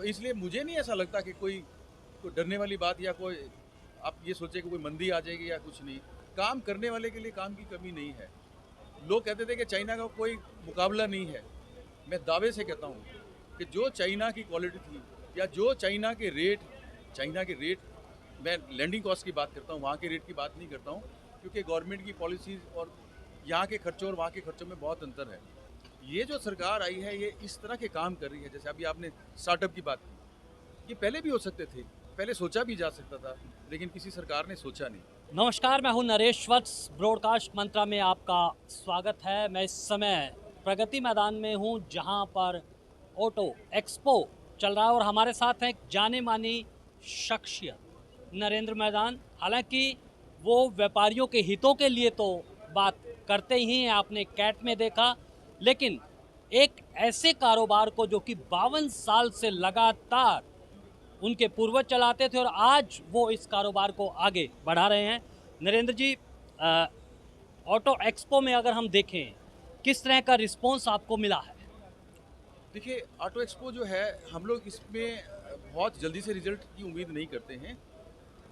इसलिए मुझे नहीं ऐसा लगता कि कोई डरने वाली बात या कोई आप ये सोचे कि कोई मंदी आ जाएगी या कुछ नहीं। काम करने वाले के लिए काम की कमी नहीं है। लोग कहते थे कि चाइना का कोई मुकाबला नहीं है। मैं दावे से कहता हूँ कि जो चाइना की क्वालिटी थी या जो चाइना के रेट, मैं लैंडिंग कॉस्ट की बात करता हूँ, वहाँ के रेट की बात नहीं करता हूँ, क्योंकि गवर्नमेंट की पॉलिसीज़ और यहाँ के खर्चों और वहाँ के खर्चों में बहुत अंतर है। ये जो सरकार आई है ये इस तरह के काम कर रही है, जैसे अभी आपने स्टार्टअप की बात की, ये पहले भी हो सकते थे, पहले सोचा भी जा सकता था, लेकिन किसी सरकार ने सोचा नहीं। नमस्कार, मैं हूं नरेश वत्स। ब्रॉडकास्ट मंत्रा में आपका स्वागत है। मैं इस समय प्रगति मैदान में हूं, जहां पर ऑटो एक्सपो चल रहा है और हमारे साथ हैं एक जाने मानी शख्सियत नरेंद्र मैदान। हालांकि वो व्यापारियों के हितों के लिए तो बात करते ही हैं, आपने कैट में देखा, लेकिन एक ऐसे कारोबार को जो कि 52 साल से लगातार उनके पूर्वज चलाते थे और आज वो इस कारोबार को आगे बढ़ा रहे हैं। नरेंद्र जी, ऑटो एक्सपो में अगर हम देखें, किस तरह का रिस्पॉन्स आपको मिला है? देखिए, ऑटो एक्सपो जो है, हम लोग इसमें बहुत जल्दी से रिजल्ट की उम्मीद नहीं करते हैं।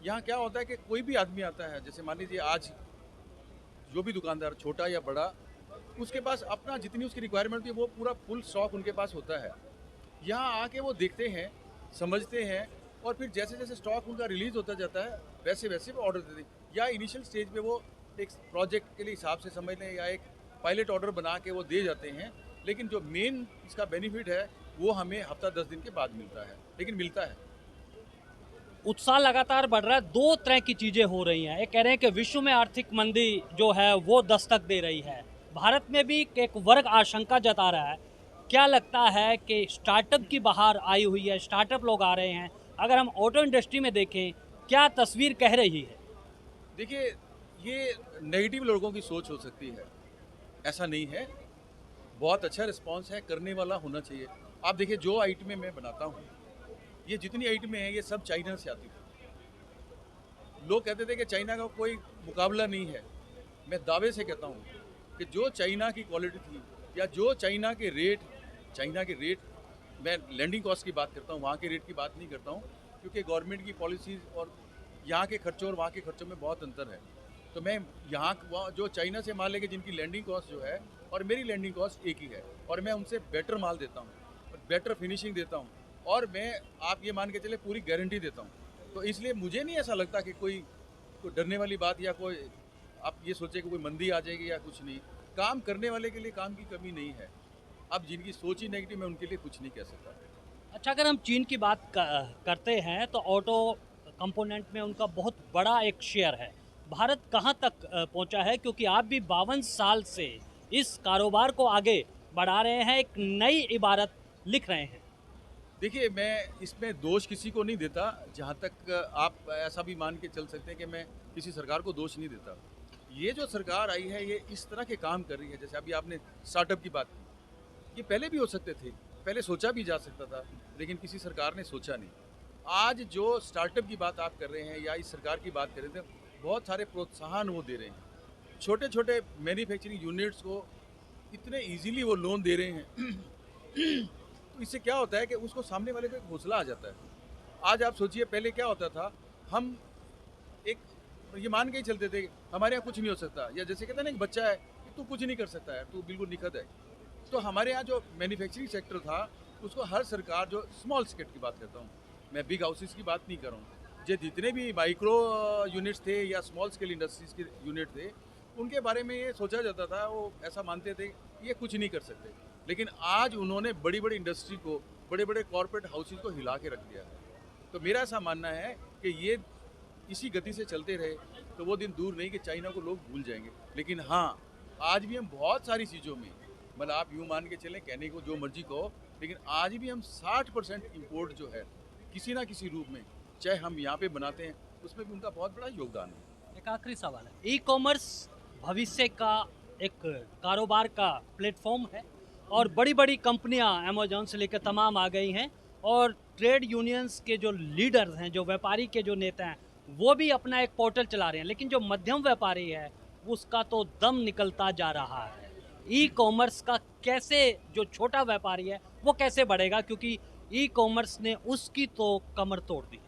यहाँ क्या होता है कि कोई भी आदमी आता है, जैसे मान लीजिए आज जो भी दुकानदार, छोटा या बड़ा, उसके पास अपना जितनी उसकी रिक्वायरमेंट होती है वो पूरा फुल स्टॉक उनके पास होता है। यहाँ आके वो देखते हैं, समझते हैं, और फिर जैसे जैसे स्टॉक उनका रिलीज होता जाता है वैसे वैसे वो ऑर्डर देते हैं। या इनिशियल स्टेज पे वो एक प्रोजेक्ट के लिए हिसाब से समझ लें या एक पायलट ऑर्डर बना के वो दे जाते हैं, लेकिन जो मेन इसका बेनिफिट है वो हमें हफ्ता 10 दिन के बाद मिलता है, लेकिन मिलता है। उत्साह लगातार बढ़ रहा है। दो तरह की चीज़ें हो रही हैं। एक कह रहे हैं कि विश्व में आर्थिक मंदी जो है वो दस्तक दे रही है, भारत में भी एक वर्ग आशंका जता रहा है। क्या लगता है कि स्टार्टअप की बहार आई हुई है, स्टार्टअप लोग आ रहे हैं? अगर हम ऑटो इंडस्ट्री में देखें, क्या तस्वीर कह रही है? देखिए, ये नेगेटिव लोगों की सोच हो सकती है, ऐसा नहीं है। बहुत अच्छा रिस्पांस है, करने वाला होना चाहिए। आप देखिए, जो आइटमें मैं बनाता हूँ, ये जितनी आइटमें हैं ये सब चाइना से आती थी। लोग कहते थे कि चाइना का कोई मुकाबला नहीं है। मैं दावे से कहता हूँ कि जो चाइना की क्वालिटी थी या जो चाइना के रेट, मैं लैंडिंग कॉस्ट की बात करता हूँ, वहाँ के रेट की बात नहीं करता हूँ, क्योंकि गवर्नमेंट की पॉलिसीज़ और यहाँ के खर्चों और वहाँ के खर्चों में बहुत अंतर है। तो मैं यहाँ जो चाइना से माल लेके जिनकी लैंडिंग कॉस्ट जो है और मेरी लैंडिंग कॉस्ट एक ही है, और मैं उनसे बेटर माल देता हूँ, बेटर फिनिशिंग देता हूँ, और मैं, आप ये मान के चले, पूरी गारंटी देता हूँ। तो इसलिए मुझे नहीं ऐसा लगता कि कोई डरने वाली बात या कोई आप ये सोचे कि कोई मंदी आ जाएगी या कुछ नहीं। काम करने वाले के लिए काम की कमी नहीं है। अब जिनकी सोच ही नेगेटिव, मैं उनके लिए कुछ नहीं कह सकता। अच्छा, अगर हम चीन की बात करते हैं तो ऑटो कंपोनेंट में उनका बहुत बड़ा एक शेयर है। भारत कहाँ तक पहुँचा है? क्योंकि आप भी 52 साल से इस कारोबार को आगे बढ़ा रहे हैं, एक नई इबारत लिख रहे हैं। देखिए, मैं इसमें दोष किसी को नहीं देता। जहाँ तक आप ऐसा भी मान के चल सकते हैं कि मैं किसी सरकार को दोष नहीं देता। ये जो सरकार आई है ये इस तरह के काम कर रही है, जैसे अभी आपने स्टार्टअप की बात की, ये पहले भी हो सकते थे, पहले सोचा भी जा सकता था, लेकिन किसी सरकार ने सोचा नहीं। आज जो स्टार्टअप की बात आप कर रहे हैं या इस सरकार की बात कर रहे थे, बहुत सारे प्रोत्साहन वो दे रहे हैं। छोटे छोटे मैन्युफैक्चरिंग यूनिट्स को इतने ईजीली वो लोन दे रहे हैं तो इससे क्या होता है कि उसको सामने वाले को एक हौसला आ जाता है। आज आप सोचिए, पहले क्या होता था, हम एक ये मान के ही चलते थे हमारे यहाँ कुछ नहीं हो सकता, या जैसे कहते हैं ना, एक बच्चा है कि तू कुछ नहीं कर सकता है, तू बिल्कुल निखत है। तो हमारे यहाँ जो मैन्युफैक्चरिंग सेक्टर था, उसको हर सरकार, जो स्मॉल स्केल की बात करता हूँ मैं, बिग हाउसेस की बात नहीं कर रहा हूँ, जो जितने भी माइक्रो यूनिट्स थे या स्मॉल स्केल इंडस्ट्रीज के यूनिट थे, उनके बारे में ये सोचा जाता था, वो ऐसा मानते थे ये कुछ नहीं कर सकते। लेकिन आज उन्होंने बड़ी बड़ी इंडस्ट्री को, बड़े बड़े कॉर्पोरेट हाउसेस को हिला के रख दिया है। तो मेरा ऐसा मानना है कि ये इसी गति से चलते रहे तो वो दिन दूर नहीं कि चाइना को लोग भूल जाएंगे। लेकिन हाँ, आज भी हम बहुत सारी चीज़ों में, मतलब आप यूँ मान के चलें, कहने को जो मर्जी कहो, लेकिन आज भी हम 60% इम्पोर्ट जो है किसी ना किसी रूप में, चाहे हम यहाँ पे बनाते हैं, उसमें भी उनका बहुत बड़ा योगदान है। एक आखिरी सवाल है, ई कॉमर्स भविष्य का एक कारोबार का प्लेटफॉर्म है और बड़ी बड़ी कंपनियां अमेजोन से लेकर तमाम आ गई हैं और ट्रेड यूनियंस के जो लीडर्स हैं, जो व्यापारी के जो नेता हैं, वो भी अपना एक पोर्टल चला रहे हैं, लेकिन जो मध्यम व्यापारी है उसका तो दम निकलता जा रहा है। ई कॉमर्स का कैसे, जो छोटा व्यापारी है वो कैसे बढ़ेगा? क्योंकि ई कॉमर्स ने उसकी तो कमर तोड़ दी।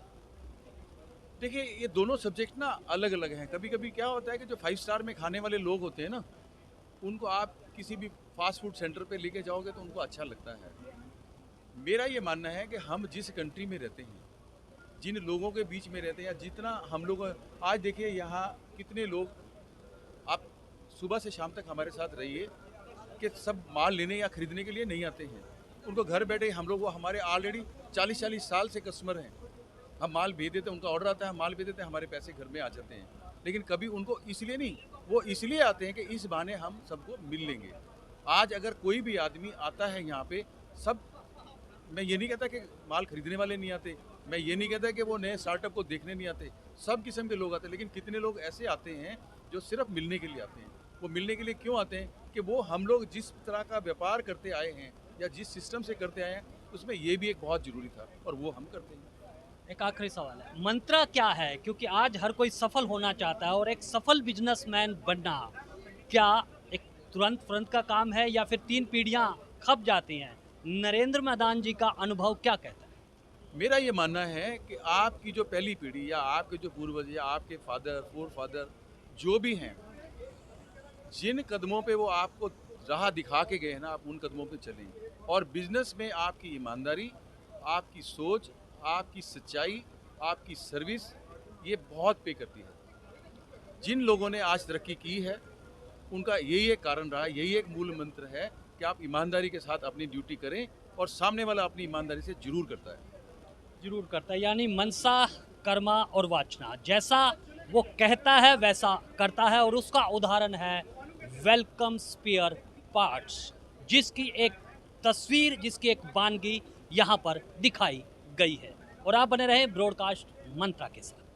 देखिए, ये दोनों सब्जेक्ट ना अलग अलग हैं। कभी कभी क्या होता है कि जो 5 स्टार में खाने वाले लोग होते हैं ना, उनको आप किसी भी फास्ट फूड सेंटर पे लेके जाओगे तो उनको अच्छा लगता है। मेरा ये मानना है कि हम जिस कंट्री में रहते हैं, जिन लोगों के बीच में रहते हैं, या जितना हम लोग आज देखिए यहाँ कितने लोग, आप सुबह से शाम तक हमारे साथ रहिए कि सब माल लेने या खरीदने के लिए नहीं आते हैं। उनको घर बैठे हम लोग, वो हमारे ऑलरेडी 40-40 साल से कस्टमर हैं। हम माल भेज देते हैं, उनका ऑर्डर आता है, हम माल भेज देते हैं, हमारे पैसे घर में आ जाते हैं। लेकिन कभी उनको इसलिए नहीं, वो इसलिए आते हैं कि इस बहाने हम सबको मिल लेंगे। आज अगर कोई भी आदमी आता है यहाँ पे, सब, मैं ये नहीं कहता कि माल खरीदने वाले नहीं आते, मैं ये नहीं कहता कि वो नए स्टार्टअप को देखने नहीं आते, सब किस्म के लोग आते हैं। लेकिन कितने लोग ऐसे आते हैं जो सिर्फ मिलने के लिए आते हैं। वो मिलने के लिए क्यों आते हैं कि वो हम लोग जिस तरह का व्यापार करते आए हैं या जिस सिस्टम से करते आए हैं, उसमें ये भी एक बहुत ज़रूरी था और वो हम करते हैं। एक आखिरी सवाल है, मंत्रा क्या है? क्योंकि आज हर कोई सफल होना चाहता है और एक सफल बिजनेसमैन बनना क्या एक तुरंत का काम है या फिर 3 पीढ़ियां खप जाती हैं? नरेंद्र मैदान जी का अनुभव क्या कहता है? मेरा ये मानना है कि आपकी जो पहली पीढ़ी या आपके जो पूर्वज या आपके फादर फोर फादर जो भी हैं, जिन कदमों पे वो आपको राह दिखा के गए हैं ना, आप उन कदमों पे चलें। और बिजनेस में आपकी ईमानदारी, आपकी सोच, आपकी सच्चाई, आपकी सर्विस, ये बहुत पे करती है। जिन लोगों ने आज तरक्की की है, उनका यही एक कारण रहा, यही एक मूल मंत्र है कि आप ईमानदारी के साथ अपनी ड्यूटी करें और सामने वाला अपनी ईमानदारी से जरूर करता है। जरूर करता है, यानी मनसा कर्मा और वाचना, जैसा वो कहता है वैसा करता है। और उसका उदाहरण है वेलकम स्पेयर पार्ट्स, जिसकी एक तस्वीर, जिसकी एक वानगी यहाँ पर दिखाई गई है। और आप बने रहे ब्रॉडकास्ट मंत्रा के साथ।